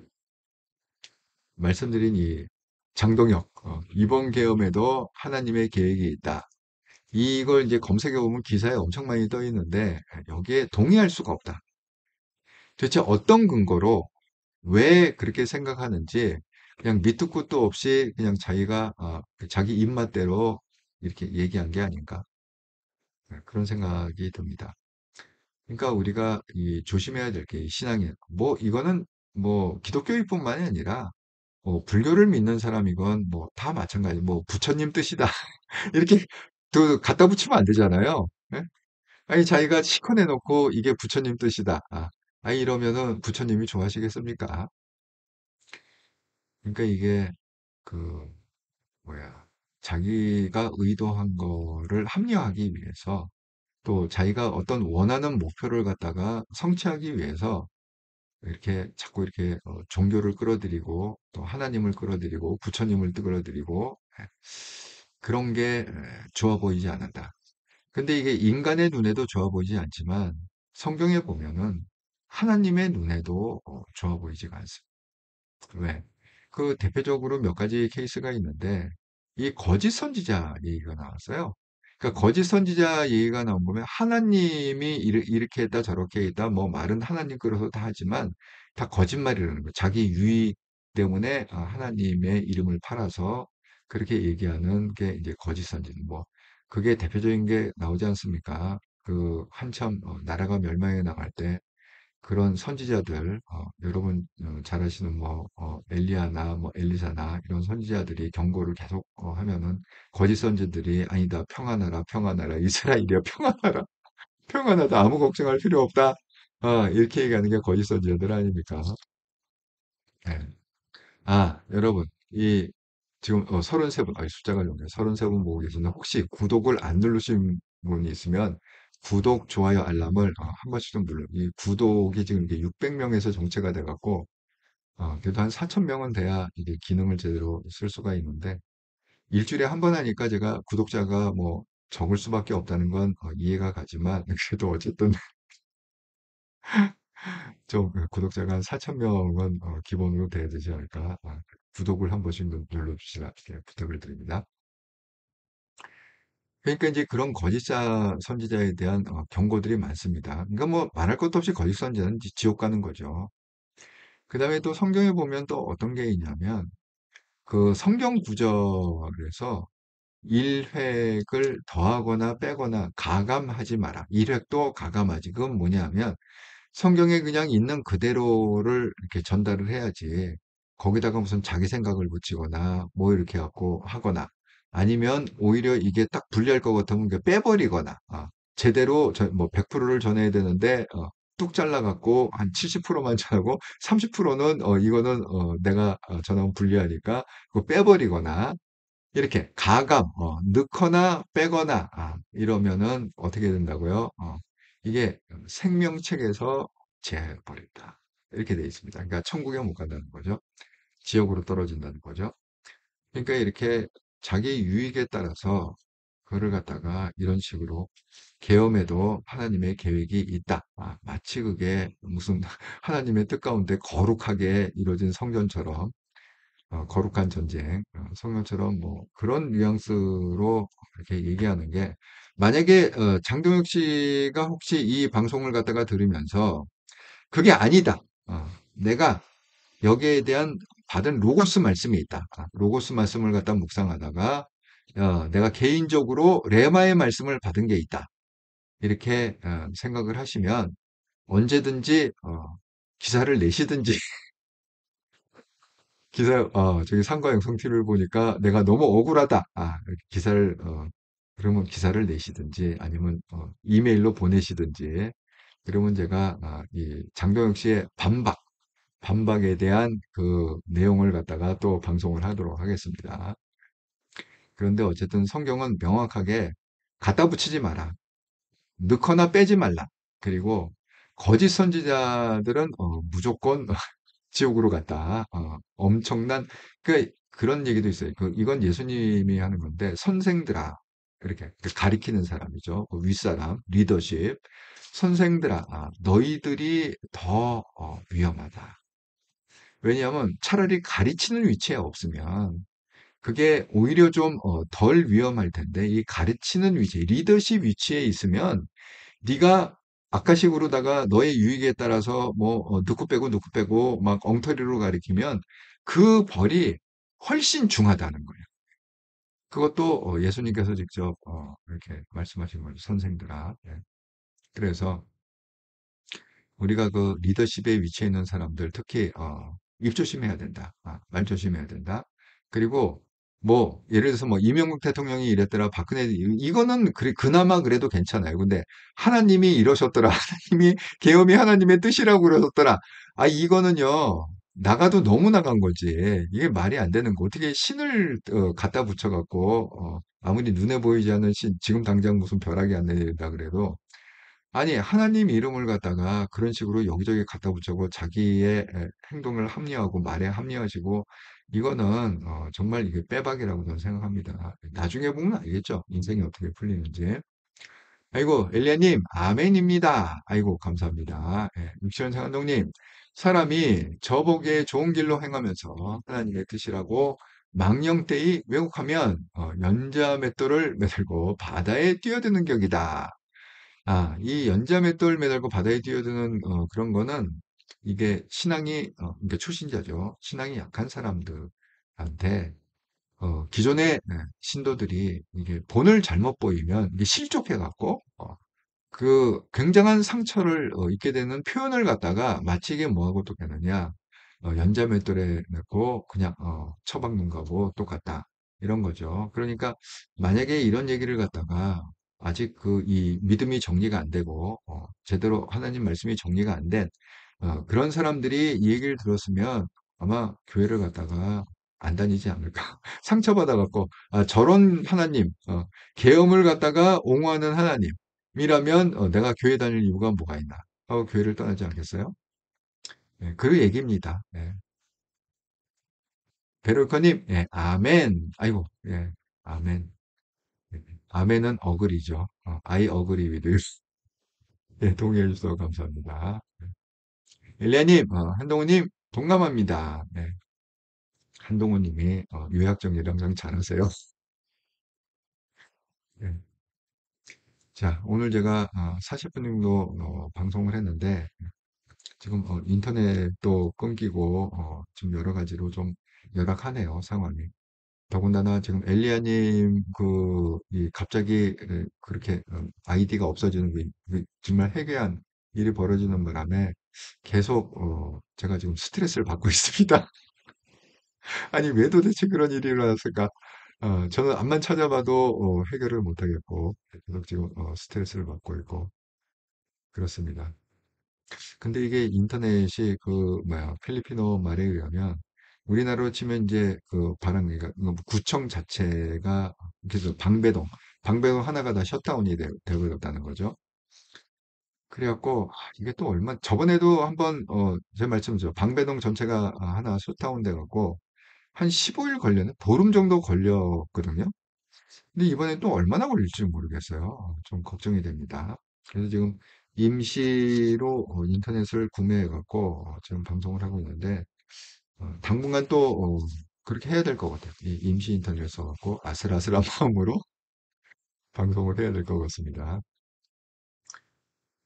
말씀드린 이 장동혁 이번 계엄에도 하나님의 계획이 있다. 이걸 이제 검색해 보면 기사에 엄청 많이 떠 있는데 여기에 동의할 수가 없다. 도대체 어떤 근거로 왜 그렇게 생각하는지 그냥 밑도 끝도 없이 그냥 자기가 자기 입맛대로 이렇게 얘기한 게 아닌가 그런 생각이 듭니다. 그러니까 우리가 조심해야 될 게 신앙이에요. 뭐 이거는 뭐 기독교인뿐만이 아니라 뭐 불교를 믿는 사람이건 뭐 다 마찬가지. 뭐 부처님 뜻이다 이렇게 또 갖다 붙이면 안 되잖아요. 예? 아니 자기가 시커내 놓고 이게 부처님 뜻이다. 이러면은 부처님이 좋아하시겠습니까? 그러니까 이게 그 뭐야 자기가 의도한 거를 합리화하기 위해서 또 자기가 어떤 원하는 목표를 갖다가 성취하기 위해서 이렇게 자꾸 이렇게 종교를 끌어들이고 또 하나님을 끌어들이고 부처님을 끌어들이고 그런 게 좋아 보이지 않는다. 근데 이게 인간의 눈에도 좋아 보이지 않지만 성경에 보면은 하나님의 눈에도 좋아 보이지가 않습니다. 왜? 그 대표적으로 몇 가지 케이스가 있는데 이 거짓 선지자 얘기가 나왔어요. 그러니까 거짓 선지자 얘기가 나온 거면 하나님이 이렇게 했다 저렇게 했다 뭐 말은 하나님 끌어서 다 하지만 다 거짓말이라는 거예요. 자기 유익 때문에 하나님의 이름을 팔아서 그렇게 얘기하는 게 이제 거짓 선지. 뭐 그게 대표적인 게 나오지 않습니까? 그 한참 나라가 멸망해 나갈 때 그런 선지자들, 여러분 잘 아시는 뭐 엘리야나 뭐 엘리사나 이런 선지자들이 경고를 계속 하면은 거짓 선지들이 아니다 평안하라 평안하라 이스라엘이여 평안하라 평안하다 아무 걱정할 필요 없다 이렇게 얘기하는 게 거짓 선지자들 아닙니까? 네. 여러분 이 지금 33분 숫자가 좋네요. 33분 보고 계신데 혹시 구독을 안 누르신 분이 있으면 구독, 좋아요, 알람을 한 번씩 좀 눌러. 이 구독이 지금 이게 600명에서 정체가 돼갖고 그래도 한 4,000명은 돼야 이게 기능을 제대로 쓸 수가 있는데 일주일에 한 번 하니까 제가 구독자가 뭐 적을 수밖에 없다는 건 이해가 가지만 그래도 어쨌든 좀 구독자가 한 4,000명은 기본으로 돼야 되지 않을까. 구독을 한 번씩 눌러주시라 부탁을 드립니다. 그러니까 이제 그런 거짓자 선지자에 대한 경고들이 많습니다. 그러니까 뭐 말할 것도 없이 거짓 선지자는 지옥 가는 거죠. 그 다음에 또 성경에 보면 또 어떤 게 있냐면 그 성경 구절에서 일획을 더하거나 빼거나 가감하지 마라. 일획도 가감하지. 그건 뭐냐면 성경에 그냥 있는 그대로를 이렇게 전달을 해야지. 거기다가 무슨 자기 생각을 붙이거나 뭐 이렇게 갖고 하거나 아니면 오히려 이게 딱 불리할 것 같으면 그냥 빼버리거나 제대로 뭐 100%를 전해야 되는데 뚝 잘라갖고 한 70%만 전하고 30%는 이거는 내가 전하면 불리하니까 그거 빼버리거나 이렇게 가감, 넣거나 빼거나, 이러면은 어떻게 된다고요? 이게 생명책에서 제해버린다. 이렇게 돼 있습니다. 그러니까 천국에 못 간다는 거죠. 지옥으로 떨어진다는 거죠. 그러니까 이렇게 자기 유익에 따라서 그거를 갖다가 이런 식으로 계엄에도 하나님의 계획이 있다. 마치 그게 무슨 하나님의 뜻 가운데 거룩하게 이루어진 성전처럼 거룩한 전쟁, 성경처럼 뭐 그런 뉘앙스로 이렇게 얘기하는 게 만약에 장동혁 씨가 혹시 이 방송을 갖다가 들으면서 그게 아니다. 내가 여기에 대한 받은 로고스 말씀이 있다. 로고스 말씀을 갖다 묵상하다가 내가 개인적으로 레마의 말씀을 받은 게 있다. 이렇게 생각을 하시면 언제든지 기사를 내시든지 저기 상가 영상 TV를 보니까 내가 너무 억울하다. 이렇게 그러면 기사를 내시든지 아니면 이메일로 보내시든지 그러면 제가 이 장동혁 씨의 반박에 대한 그 내용을 갖다가 또 방송을 하도록 하겠습니다. 그런데 어쨌든 성경은 명확하게 갖다 붙이지 마라. 넣거나 빼지 말라. 그리고 거짓 선지자들은 무조건 지옥으로 갔다. 엄청난 그런 얘기도 있어요. 이건 예수님이 하는 건데 선생들아 이렇게 가리키는 사람이죠. 그 윗사람 리더십 선생들아 너희들이 더 위험하다. 왜냐하면 차라리 가르치는 위치에 없으면 그게 오히려 좀 덜 위험할 텐데 이 가르치는 위치, 리더십 위치에 있으면 네가 아까식으로다가 너의 유익에 따라서 뭐 넣고 빼고 막 엉터리로 가리키면 그 벌이 훨씬 중하다는 거예요. 그것도 예수님께서 직접 이렇게 말씀하신 거죠. 선생들아. 예. 그래서 우리가 그 리더십에 위치해 있는 사람들 특히 입 조심해야 된다. 말 조심해야 된다. 그리고 뭐 예를 들어서 뭐 이명박 대통령이 이랬더라. 박근혜 이거는 그래 그나마 그래도 괜찮아요. 근데 하나님이 이러셨더라. 하나님이 계엄이 하나님의 뜻이라고 그러셨더라. 이거는요. 나가도 너무 나간 거지. 이게 말이 안 되는 거. 어떻게 신을 갖다 붙여갖고 아무리 눈에 보이지 않는 신, 지금 당장 무슨 벼락이 안 내린다 그래도 아니 하나님 이름을 갖다가 그런 식으로 여기저기 갖다 붙여고 자기의 행동을 합리화하고 말에 합리화하시고 이거는 정말 이게 빼박이라고 저는 생각합니다. 나중에 보면 알겠죠. 인생이 어떻게 풀리는지. 아이고, 엘리야님, 아멘입니다. 아이고, 감사합니다. 예, 육시원 상한동님, 사람이 저보기에 좋은 길로 행하면서 하나님의 뜻이라고 망령되이 왜곡하면 연자맷돌을 매달고 바다에 뛰어드는 격이다. 아, 이 연자맷돌 매달고 바다에 뛰어드는 그런 거는 이게 신앙이, 이게 초신자죠. 신앙이 약한 사람들한테 기존의 신도들이 이게 본을 잘못 보이면 이게 실족해갖고 그 굉장한 상처를 입게 되는 표현을 갖다가 마치 이게 뭐하고 똑같느냐 연자맷돌에 넣고 그냥 처박는 거하고 똑같다 이런 거죠. 그러니까 만약에 이런 얘기를 갖다가 아직 그 이 믿음이 정리가 안 되고 제대로 하나님 말씀이 정리가 안 된 그런 사람들이 이 얘기를 들었으면 아마 교회를 갖다가 안 다니지 않을까 상처받아 갖고 아 저런 하나님 계엄을 갖다가 옹호하는 하나님이라면 내가 교회 다닐 이유가 뭐가 있나 하고 교회를 떠나지 않겠어요? 예, 그 얘기입니다. 예. 베로카님, 예, 아멘. 아이고, 예, 아멘. 예, 아멘은 어글이죠. I agree with you. 예, 동의해 주셔서 감사합니다. 엘리야님, 한동훈님, 동감합니다. 네, 한동훈님이 요약 정리를 항상 잘하세요. 예. 자, 오늘 제가 40분 정도 방송을 했는데 지금 인터넷도 끊기고 지금 여러 가지로 좀 열악하네요, 상황이. 더군다나 지금 엘리야님 이 갑자기 그렇게 아이디가 없어지는 게 정말 해괴한 일이 벌어지는 바람에 계속 제가 지금 스트레스를 받고 있습니다. 아니 왜 도대체 그런 일이 일어났을까? 저는 암만 찾아봐도 해결을 못하겠고 계속 지금 스트레스를 받고 있고 그렇습니다. 근데 이게 인터넷이 그 뭐야 필리핀어 말에 의하면 우리나라로 치면 이제 그 그러니까 뭐 구청 자체가 그래서 방배동 하나가 다 셧다운이 되어버렸다는 거죠. 그래갖고 이게 또 얼마 저번에도 한번 제 말씀이죠. 방배동 전체가 하나 셧다운 돼갖고 한 15일 걸렸나? 보름 정도 걸렸거든요. 근데 이번엔 또 얼마나 걸릴지 모르겠어요. 좀 걱정이 됩니다. 그래서 지금 임시로 인터넷을 구매해갖고 지금 방송을 하고 있는데 당분간 또 그렇게 해야 될 것 같아요. 이 임시 인터넷을 써갖고 아슬아슬한 마음으로 방송을 해야 될 것 같습니다.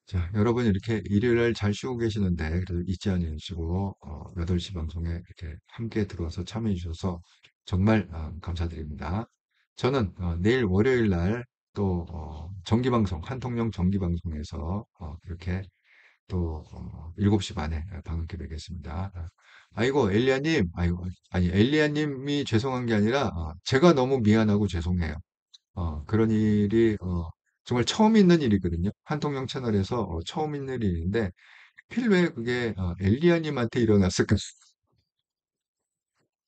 자, 여러분 이렇게 일요일 잘 쉬고 계시는데 그래도 잊지 않으시고 8시 방송에 이렇게 함께 들어와서 참여해 주셔서 정말 감사드립니다. 저는 내일 월요일 날 또 정기방송 한통령 정기방송에서 이렇게 또 7시 반에 방송게 되겠습니다. 아이고 엘리야님, 아이고 아니 엘리야님이 죄송한 게 아니라 제가 너무 미안하고 죄송해요. 그런 일이 정말 처음 있는 일이거든요. 한통령 채널에서 처음 있는 일인데 필 왜 그게 엘리야님한테 일어났을까?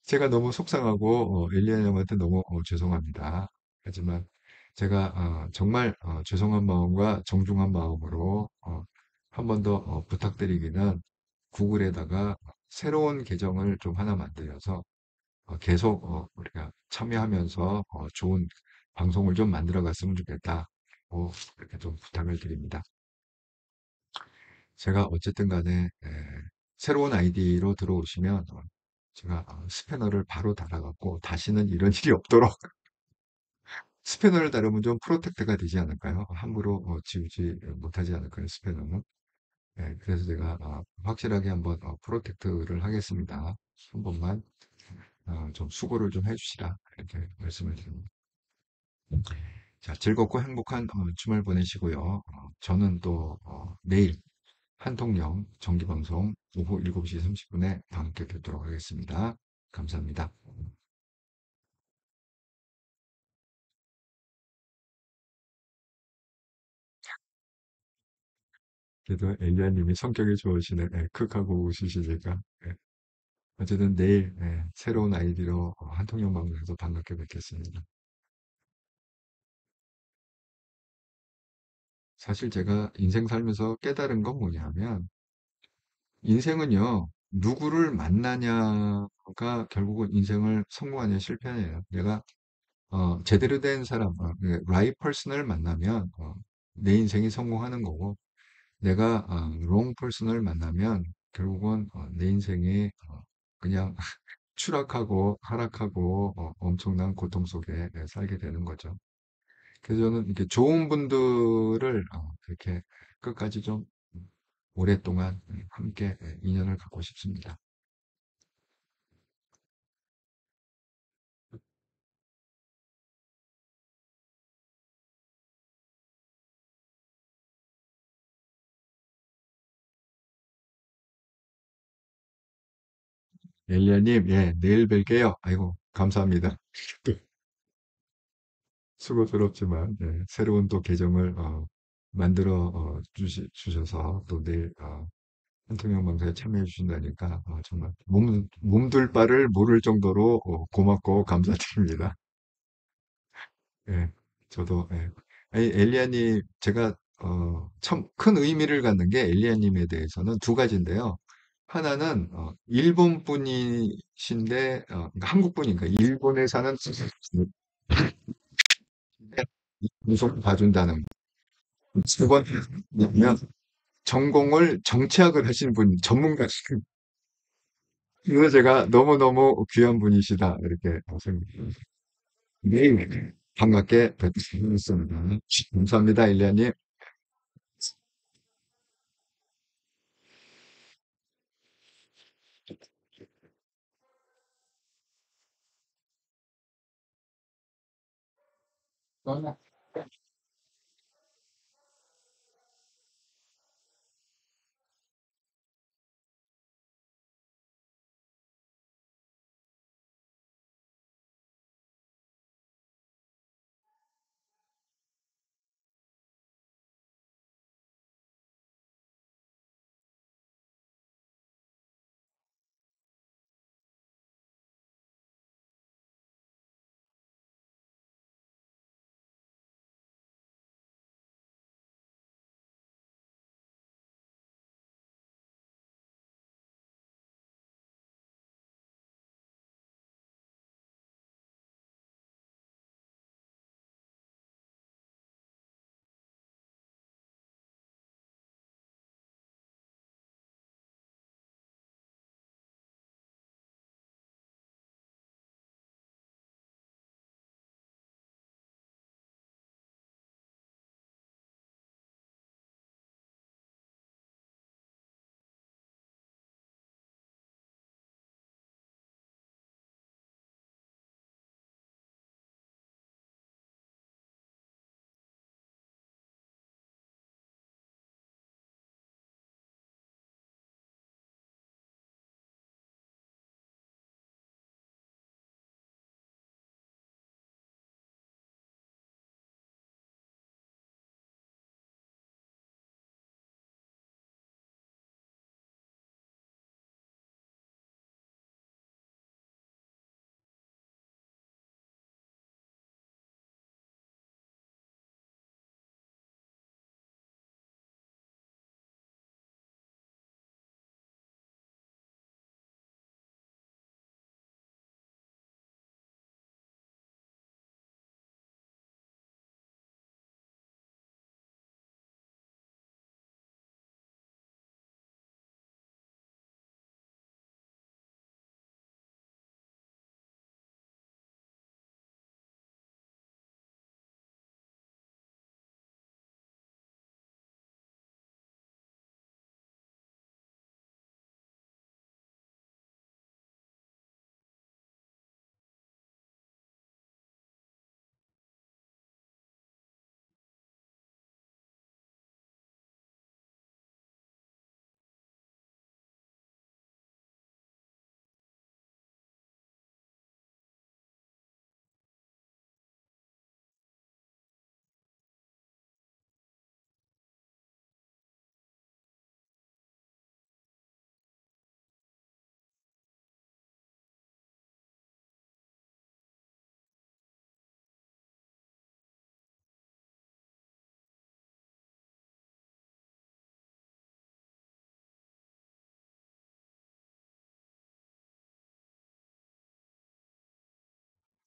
제가 너무 속상하고 엘리야님한테 너무 죄송합니다. 하지만 제가 정말 죄송한 마음과 정중한 마음으로 한 번 더 부탁드리기는 구글에다가 새로운 계정을 좀 하나 만들어서 계속 우리가 참여하면서 좋은 방송을 좀 만들어 갔으면 좋겠다. 그렇게 좀 부탁을 드립니다. 제가 어쨌든 간에 새로운 아이디로 들어오시면 제가 스패너를 바로 달아갖고 다시는 이런 일이 없도록 스패너를 달으면 좀 프로텍트가 되지 않을까요? 함부로 지우지 못하지 않을까요? 스패너는. 그래서 제가 확실하게 한번 프로텍트를 하겠습니다. 한 번만 좀 수고를 좀 해주시라 이렇게 말씀을 드립니다. 자, 즐겁고 행복한 주말 보내시고요. 저는 또 내일 한통령 정기방송 오후 7시 30분에 함께 뵙도록 하겠습니다. 감사합니다. 그래도 엘리아님이 성격이 좋으시네. 크 하고 웃으시니까. 예. 어쨌든 내일 새로운 아이디로 한통령 방송에서 반갑게 뵙겠습니다. 사실 제가 인생 살면서 깨달은 건 뭐냐면 인생은요, 누구를 만나냐가 결국은 인생을 성공하냐 실패하냐예요. 내가 제대로 된 사람, right person을 만나면 내 인생이 성공하는 거고, 내가 wrong person을 만나면 결국은 내 인생이 그냥 추락하고 하락하고 엄청난 고통 속에 살게 되는 거죠. 그래서 저는 이렇게 좋은 분들을 이렇게 끝까지 좀 오랫동안 함께 인연을 갖고 싶습니다. 엘리아님, 예, 내일 뵐게요. 아이고, 감사합니다. 또 수고스럽지만, 새로운 또 계정을 만들어 주셔서 또 내일 한통영 방송에 참여해 주신다니까 정말 몸둘 바를 모를 정도로 고맙고 감사드립니다. 예, 저도 아니, 엘리아님 제가 참 큰 의미를 갖는 게 엘리아님에 대해서는 두 가지인데요. 하나는 일본 분이신데 그러니까 한국 분이니까 일본에 사는 무속 봐준다는 거. 두 번째는 전공을 정치학을 하신 분 전문가시고 그래서 제가 너무너무 귀한 분이시다 이렇게 생각합니다. 네, 반갑게 뵙겠습니다. 감사합니다, 일리아님.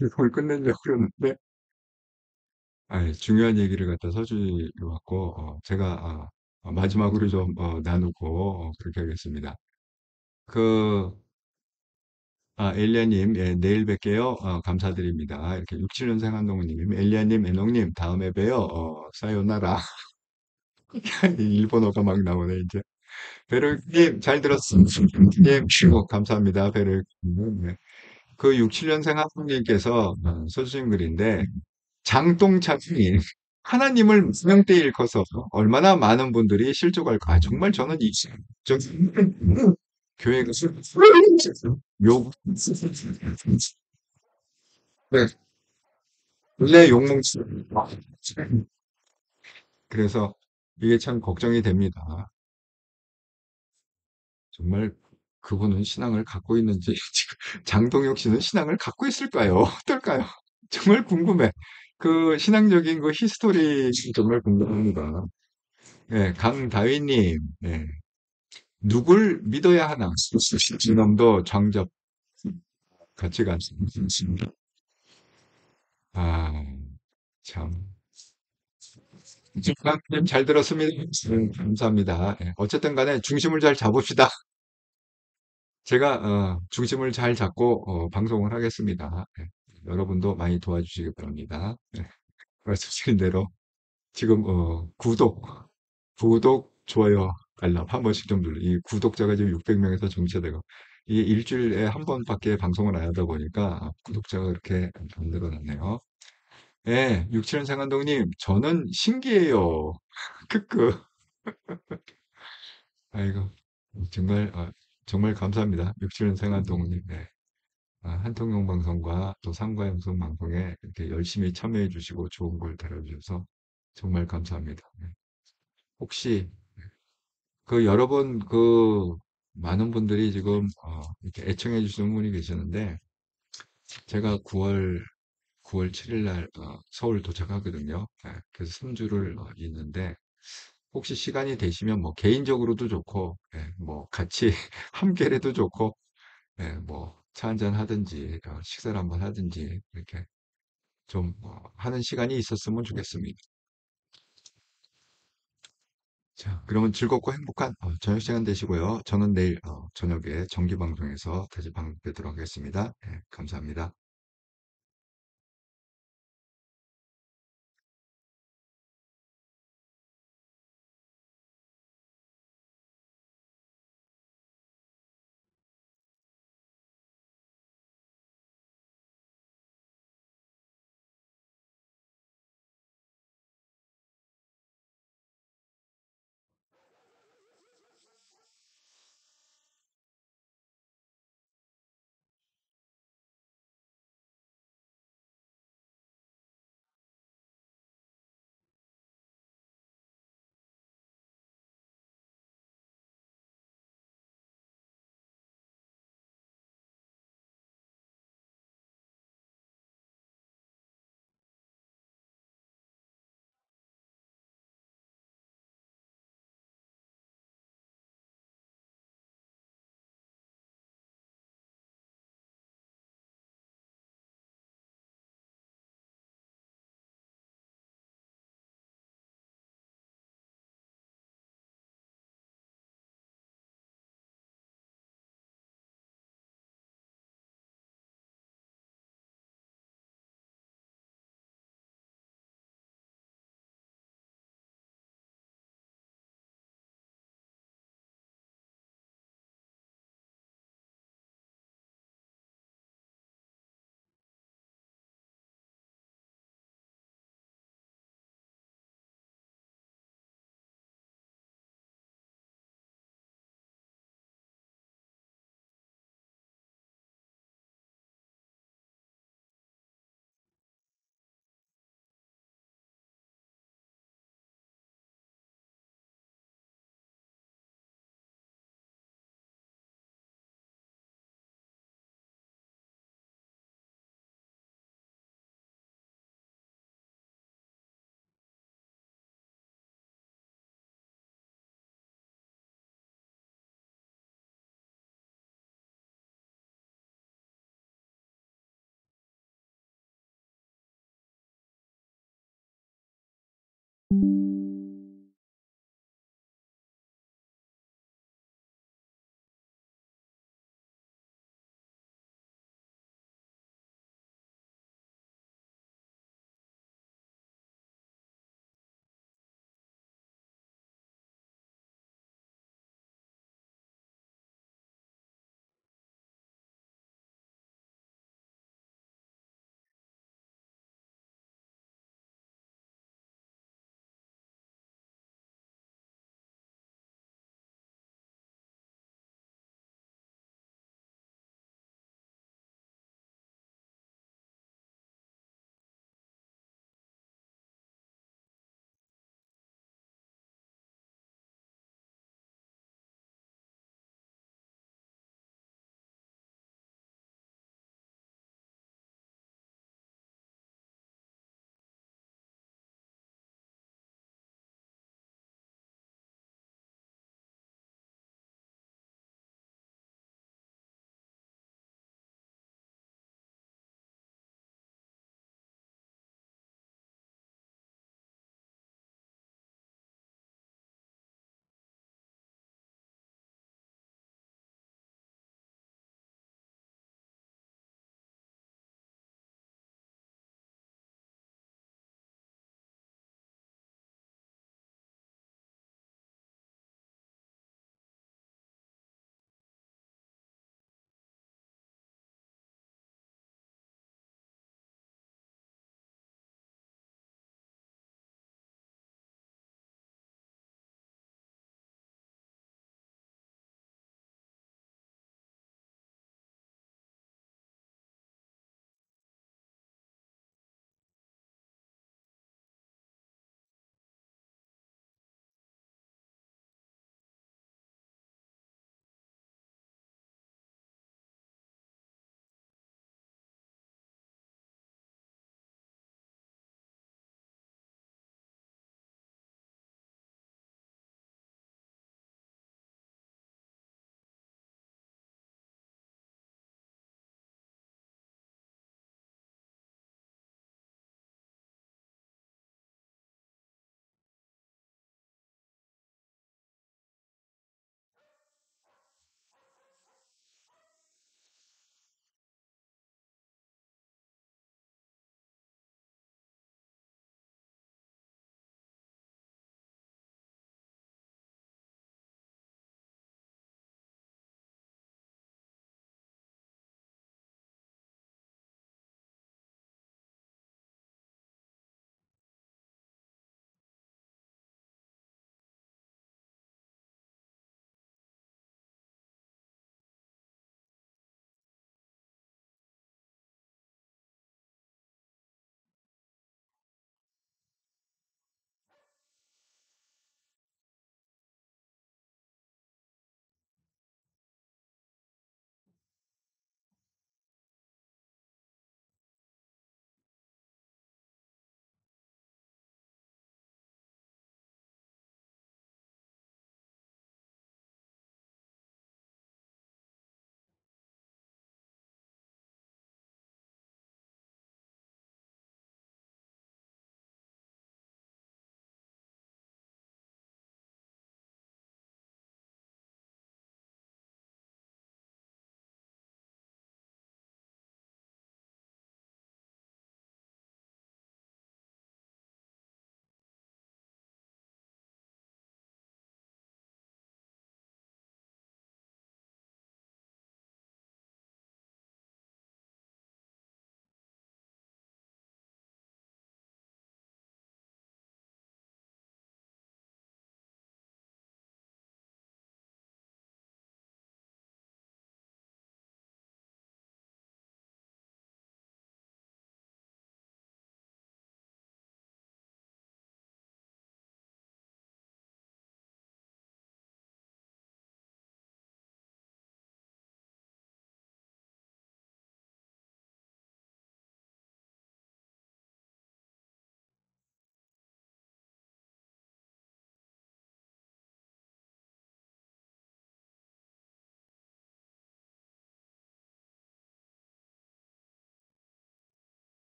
이걸 끝내려고 그러는데, 중요한 얘기를 갖다 서주셔 갖고, 제가, 마지막으로 좀, 나누고, 그렇게 하겠습니다. 그, 엘리아님, 예, 내일 뵐게요. 감사드립니다. 이렇게 67년생 한동훈님, 엘리아님, 애농님, 다음에 봬요. 사요나라. 일본어가 막 나오네, 이제. 베르님, 잘 들었습니다. 님, 감사합니다. 베르님. 네. 그 67년생 한국님께서 써주신 글인데, 장똥차님, 하나님을 명대에 일컬어서 얼마나 많은 분들이 실족할까. 정말 저는 저, 교회가 욕, 네, 내 욕먹지. 그래서 이게 참 걱정이 됩니다. 정말 그분은 신앙을 갖고 있는지, 지금 장동혁 씨는 신앙을 갖고 있을까요? 어떨까요? 정말 궁금해. 그 신앙적인 그 히스토리 정말 궁금합니다. 예, 강다위님, 예, 누굴 믿어야 하나? 이놈도 장접 같이 갔습니다. 아, 참. 집사님 잘 들었습니다. 감사합니다. 예, 어쨌든 간에 중심을 잘 잡읍시다. 제가 중심을 잘 잡고 방송을 하겠습니다. 예, 여러분도 많이 도와주시기 바랍니다. 예, 말씀드린 대로 지금 좋아요, 알람 한 번씩 좀 눌러. 이 구독자가 지금 600명에서 정체되고 이게 일주일에 한 번밖에 방송을 안 하다 보니까 구독자가 그렇게 안 늘어났네요. 예, 67년생 감독님, 저는 신기해요. 크크. 아이고, 정말, 정말 감사합니다. 67년생 감독님. 네. 한통용 방송과 또 상과영성 방송에 이렇게 열심히 참여해 주시고 좋은 걸 다뤄주셔서 정말 감사합니다. 네. 혹시 여러분 많은 분들이 지금 이렇게 애청해 주시는 분이 계시는데 제가 9월 7일 날 서울 도착하거든요. 네, 그래서 3주를 있는데 혹시 시간이 되시면 뭐 개인적으로도 좋고 뭐 같이 함께라도 좋고 뭐 차 한잔 하든지 식사를 한번 하든지 이렇게 좀 하는 시간이 있었으면 좋겠습니다. 자, 그러면 즐겁고 행복한 저녁 시간 되시고요. 저는 내일 저녁에 정기 방송에서 다시 뵙도록 하겠습니다. 감사합니다.